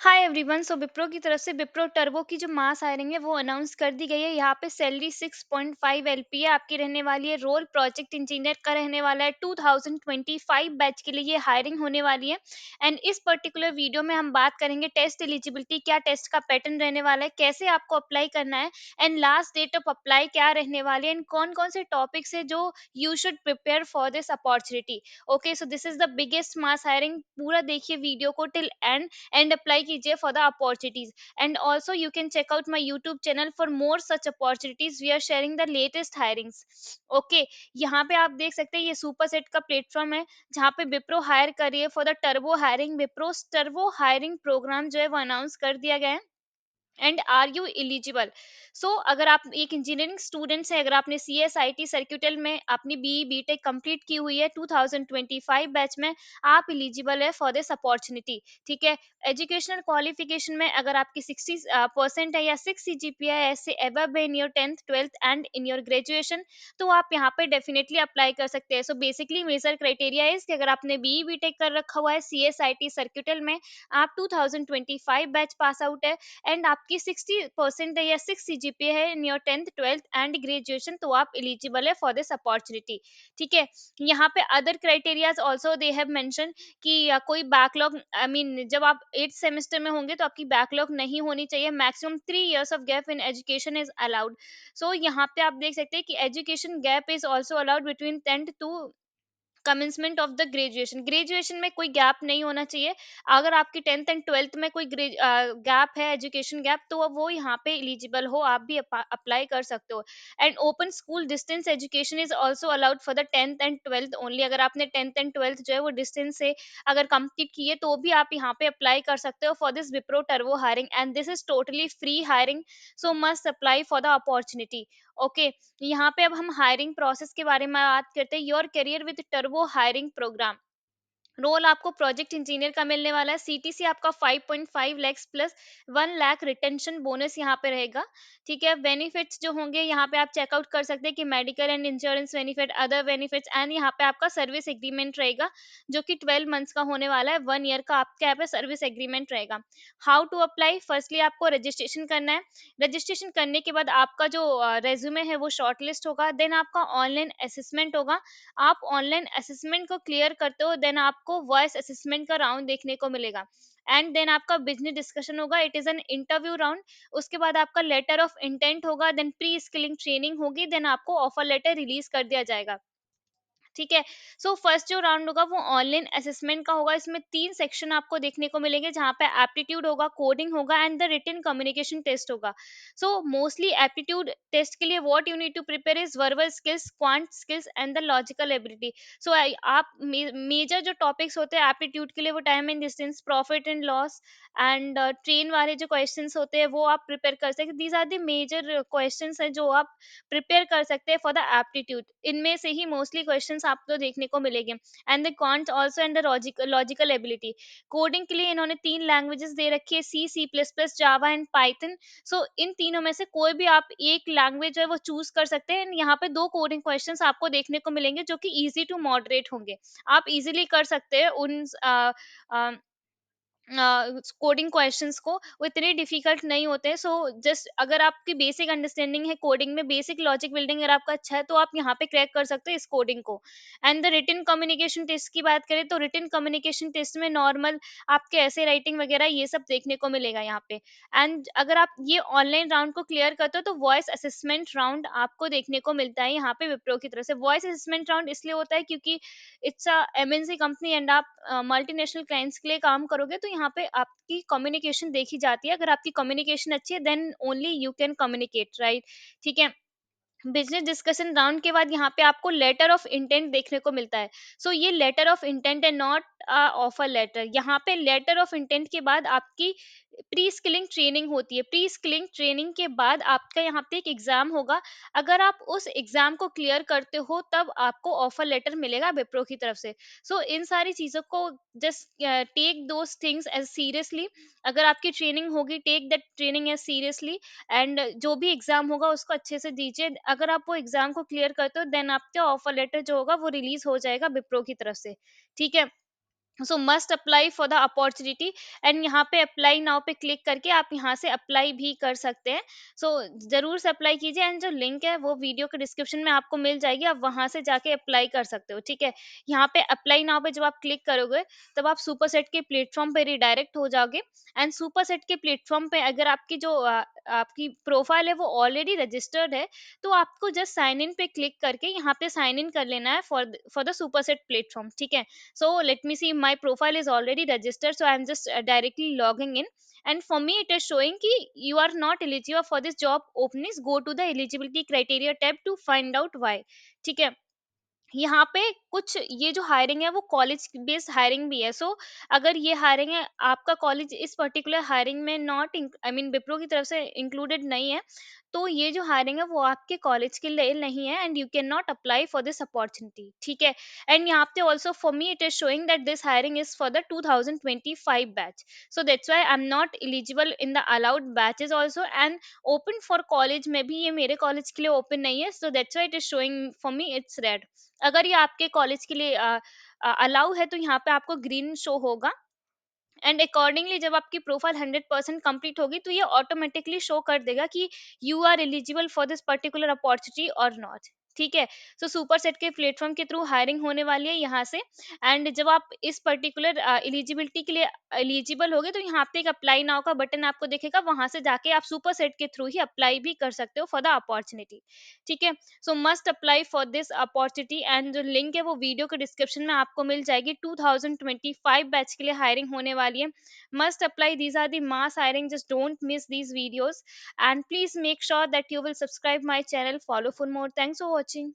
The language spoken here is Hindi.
Hi everyone. विप्रो की तरफ से विप्रो टर्बो की जो मास हायरिंग है वो अनाउंस कर दी गई है। यहाँ पे सैलरी 6.5 एलपी है आपकी रहने वाली है। रोल प्रोजेक्ट इंजीनियर का रहने वाला है। 2025 बैच के लिए ये हायरिंग होने वाली है। एंड इस पर्टिकुलर वीडियो में हम बात करेंगे टेस्ट एलिजिबिलिटी, क्या टेस्ट का पैटर्न रहने वाला है, कैसे आपको अप्लाई करना है, and last date of apply क्या रहने वाली है, एंड कौन कौन से टॉपिक्स है जो you should prepare for this opportunity. Okay, so this is the biggest mass hiring. पूरा देखिए वीडियो को टिल एंड एंड अप्लाई कीजिए for the opportunities. And also you can check out my YouTube channel for more such opportunities. We are sharing the latest hirings. Okay, यहाँ पे आप देख सकते हैं ये सुपर सेट का प्लेटफॉर्म है जहाँ पे विप्रो हायर करिए for the turbo hiring. Wipro turbo hiring program जो है वो अनाउंस कर दिया गया है। And are you eligible? So अगर आप एक इंजीनियरिंग स्टूडेंट्स हैं, अगर आपने सी एस आई टी सर्क्यूटल में अपनी बी बी टेक कंप्लीट की हुई है 2025 बैच में, आप एलिजिबल है फॉर दिस अपॉर्चुनिटी। ठीक है। एजुकेशनल क्वालिफिकेशन में अगर आपकी 60% है या 6 CGPA है ऐसे एवब है in your 10th 12th and in your graduation, तो आप यहाँ पे डेफिनेटली अप्लाई कर सकते हैं। सो बेसिकली मेजर क्राइटेरिया है कि अगर आपने बी बी टेक कर रखा हुआ है सी एस आई टी सर्क्यूटल में, आप 2025 बैच पास आउट है, एंड आपकी 60% है या 6 CGPA है in your 10th 12th and graduation, तो आप एलिजिबल है फॉर दिस अपॉर्चुनिटी। ठीक है। यहाँ पे other criterias also they have mention कि कोई बैकलॉग, आई मीन जब आप 8th सेमेस्टर में होंगे तो आपकी बैकलॉग नहीं होनी चाहिए। Maximum 3 years of gap in education is allowed. So यहाँ पे आप देख सकते हैं कि education gap is also allowed between 10th to commencement of the graduation. Graduation में कोई गैप नहीं होना चाहिए। अगर आपकी 10th एंड 12th में कोई गैप है, एजुकेशन गैप, तो वो यहाँ पे एलिजिबल हो, आप भी अप्लाई कर सकते हो। And open school distance education is also allowed for the 10th and 12th only. अगर आपने 10th एंड 12th जो है वो डिस्टेंस से अगर कंप्लीट की है तो भी आप यहाँ पे अप्लाई कर सकते हो for this Wipro turbo hiring, and this is totally free hiring. So must apply for the opportunity. Okay, यहाँ पे अब हम हायरिंग प्रोसेस के बारे में बात करते हैं। Your career with turbo hiring programme. Role आपको प्रोजेक्ट इंजीनियर का मिलने वाला है। सीटीसी आपका 5.5 lakhs plus 1 lakh retention bonus यहाँ पे रहेगा। ठीक है। बेनिफिट्स जो होंगे यहाँ पे आप चेकआउट कर सकते हैं कि medical and insurance benefit, other benefits, and यहाँ पे आपका सर्विस एग्रीमेंट रहेगा जो कि 12 मंथ्स का होने वाला है। 1 ईयर का आपके यहाँ पे सर्विस एग्रीमेंट रहेगा। How to apply? फर्स्टली आपको रजिस्ट्रेशन करना है। रजिस्ट्रेशन करने के बाद आपका जो रेज्यूमे है वो शॉर्टलिस्ट होगा। देन आपका ऑनलाइन असेसमेंट होगा। आप ऑनलाइन असेसमेंट को क्लियर करते हो, देन आपको वॉइस असेसमेंट का राउंड देखने को मिलेगा। एंड देन आपका बिजनेस डिस्कशन होगा, it is an interview round. उसके बाद आपका लेटर ऑफ इंटेंट होगा, देन प्री स्किलिंग ट्रेनिंग होगी, देन आपको ऑफर लेटर रिलीज कर दिया जाएगा। ठीक है। सो फर्स्ट जो राउंड होगा वो ऑनलाइन असेसमेंट का होगा। इसमें 3 सेक्शन आपको देखने को मिलेंगे जहाँ पे एप्टीट्यूड होगा, कोडिंग होगा, and the written communication test होगा। सो मोस्टली एप्टीट्यूड टेस्ट के लिए what you need to prepare is verbal skills, quant skills, and the logical ability. So आप मेजर जो टॉपिक्स होते हैं एप्टीट्यूड के लिए वो time and distance, profit and loss, and train वाले जो क्वेश्चंस होते हैं वो आप प्रिपेयर कर सकते हैं। These are the major questions हैं जो आप प्रिपेयर कर सकते हैं फॉर द एप्टीट्यूड। इनमें से ही मोस्टली क्वेश्चंस आपको देखने को मिलेंगे। And the quant also and the logical ability. Coding के लिए इन्होंने 3 लैंग्वेजेस दे रखी है, C, C plus plus, Java and Python. So इन तीनों में से कोई भी आप एक लैंग्वेज है वो चूज कर सकते हैं। And यहाँ पे 2 कोडिंग क्वेश्चंस आपको देखने को मिलेंगे जो कि इजी टू मॉडरेट होंगे। आप इजीली कर सकते हैं उन कोडिंग क्वेश्चंस को, वो इतने डिफिकल्ट नहीं होते हैं। सो जस्ट अगर आपकी बेसिक अंडरस्टैंडिंग है कोडिंग में, बेसिक लॉजिक बिल्डिंग अगर आपका अच्छा है तो आप यहाँ पे क्रैक कर सकते हो इस कोडिंग को। And the written communication test की बात करें तो रिटन कम्युनिकेशन टेस्ट में नॉर्मल आपके ऐसे राइटिंग वगैरह ये सब देखने को मिलेगा यहाँ पे। एंड अगर आप ये ऑनलाइन राउंड को क्लियर करते हो तो वॉइस असेसमेंट राउंड आपको देखने को मिलता है यहाँ पे विप्रो की तरफ से। वॉइस असेसमेंट राउंड इसलिए होता है क्योंकि it's a MNC company and आप मल्टीनेशनल क्लाइंट्स के लिए काम करोगे, तो यहाँ पे आपकी कम्युनिकेशन देखी जाती है। अगर आपकी कम्युनिकेशन अच्छी है then only you can communicate, right. ठीक है। बिजनेस डिस्कशन राउंड के बाद यहाँ पे आपको लेटर ऑफ इंटेंट देखने को मिलता है। सो ये लेटर ऑफ इंटेंट है, नॉट ऑफर लेटर। यहाँ पे लेटर ऑफ इंटेंट के बाद आपकी प्री स्किलिंग ट्रेनिंग होती है। प्री स्किलिंग ट्रेनिंग के बाद आपका यहाँ पे एक एग्जाम होगा। अगर आप उस एग्जाम को क्लियर करते हो तब आपको ऑफर लेटर मिलेगा विप्रो की तरफ से। सो इन सारी चीजों को just take those things as seriously. अगर आपकी ट्रेनिंग होगी, take that training as seriously. And जो भी एग्जाम होगा उसको अच्छे से दीजिए। अगर आप वो एग्जाम को क्लियर करते हो देन आपका ऑफर लेटर जो होगा वो रिलीज हो जाएगा विप्रो की तरफ से। ठीक है। सो must apply for the opportunity, and यहाँ पे अप्लाई नाउ पे क्लिक करके आप यहाँ से अप्लाई भी कर सकते हैं। सो जरूर से अप्लाई कीजिए, एंड जो लिंक है वो वीडियो के डिस्क्रिप्शन में आपको मिल जाएगी, आप वहां से जाके अप्लाई कर सकते हो, ठीक है। यहाँ पे अप्लाई नाउ पे जब आप क्लिक करोगे, तब आप सुपर सेट के प्लेटफॉर्म पे रिडायरेक्ट हो जाओगे। एंड सुपर सेट के प्लेटफॉर्म पे अगर आपकी जो आपकी प्रोफाइल है वो ऑलरेडी रजिस्टर्ड है, तो आपको जस्ट साइन इन पे क्लिक करके यहाँ पे साइन इन कर लेना है for the super set platform, ठीक है। So let me see, my profile is already registered, so I'm just directly logging in, and for me it is showing ki you are not eligible for this job openings, go to the eligibility criteria tab to find out why, ठीक है। यहाँ पे कुछ ये जो हायरिंग है वो कॉलेज बेस्ड हायरिंग भी है। सो अगर ये हायरिंग है, आपका कॉलेज इस पर्टिकुलर हायरिंग में नॉट आई मीन विप्रो की तरफ से इंक्लूडेड नहीं है, तो ये जो हायरिंग है वो आपके कॉलेज के लिए नहीं है, and you can not apply for this opportunity, ठीक है। एंड यहाँ पे also for me it is showing that this hiring is for the 2025 batch, so that's why I am not eligible in the allowed batches also, and open for college में भी ये मेरे कॉलेज के लिए ओपन नहीं है, so that's why it is showing for me it's red. अगर ये आपके कॉलेज के लिए अलाउ है, तो यहाँ पे आपको ग्रीन शो होगा, एंड अकॉर्डिंगली जब आपकी प्रोफाइल 100% कंप्लीट होगी, तो ये ऑटोमेटिकली शो कर देगा कि you are eligible for this particular opportunity और नॉट, ठीक है। सो सुपर सेट के प्लेटफॉर्म के थ्रू हायरिंग होने वाली है यहाँ से, एंड जब आप इस पर्टिकुलर एलिजिबिलिटी के लिए एलिजिबल होगे, तो यहाँ पे एक अप्लाई नाउ का बटन आपको दिखेगा, वहां से जाके आप सुपर सेट के थ्रू ही अप्लाई भी कर सकते हो फॉर द अपॉर्चुनिटी, ठीक है। सो must apply for this opportunity, and जो लिंक है वो वीडियो के डिस्क्रिप्शन में आपको मिल जाएगी। 2025 बैच के लिए हायरिंग होने वाली है। Must apply, these are the mass hiring, just don't miss these videos, and please make sure that you will subscribe my channel, follow for more. Thanks for watching.